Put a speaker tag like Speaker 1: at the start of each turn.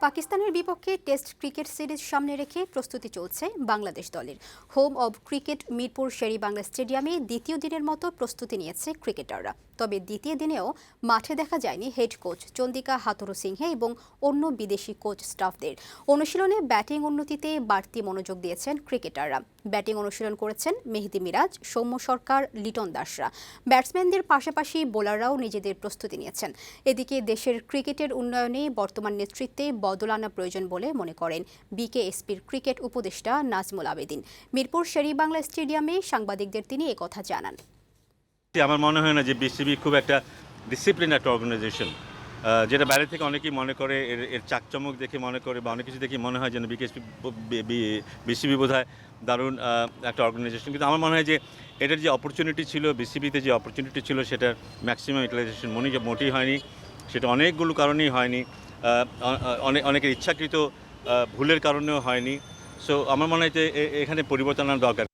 Speaker 1: পাকিস্তানের বিপক্ষে test cricket series সামনে রেখে প্রস্তুতি চলছে বাংলাদেশ দলের। Home of cricket Mirpur Sher e Bangla স্টেডিয়ামে দ্বিতীয় দিনের মতো প্রস্তুতি নিয়েছে ক্রিকেটাররা। তবে দ্বিতীয় দিনেও মাঠে দেখা যায়নি হেড কোচ চন্দিকা হাথুরু সিংহে এবং অন্য বিদেশি কোচ স্টাফদের। অনুশীলনে ব্যাটিং উন্নতিতে বাড়তি মনোযোগ দিয়েছেন ক্রিকেটাররা। ব্যাটিং অনুশীলন করেছেন মেহেদী মিরাজ, সৌম্য সরকার, লিটন দাসরা। ব্যাটসম্যানদের পাশাপাশি বোলাররাও নিজেদের প্রস্তুতি নিয়েছেন। এদিকে দেশের ক্রিকেটের উন্নয়নে বর্তমান নেতৃত্বে বদল আনা প্রয়োজন বলে মনে করেন বিকেএসপির ক্রিকেট উপদেষ্টা নাজমুল আবেদিন। মিরপুর শেরেবাংলা স্টেডিয়ামে সাংবাদিকদের তিনি একথা জানান।
Speaker 2: আমার মনে হয় না যে বিসিবি খুব একটা ডিসিপ্লিন একটা অর্গানাইজেশন, যেটা বাইরে থেকে অনেকেই মনে করে এর চাকচমক দেখে মনে করে বা অনেক কিছু দেখে মনে হয় যেন বিসিবি বোধহয় দারুণ একটা অর্গানাইজেশন। কিন্তু আমার মনে হয় যে এটার যে অপরচুনিটি ছিল, বিসিবিতে যে অপরচুনিটি ছিল, সেটার ম্যাক্সিমাম ইউটিলাইজেশন মোটেই হয়নি। সেটা অনেকগুলো কারণেই হয়নি, অনেকের ইচ্ছাকৃত ভুলের কারণেও হয়নি। সো আমার মনে হয় যে এখানে পরিবর্তন আনার দরকার।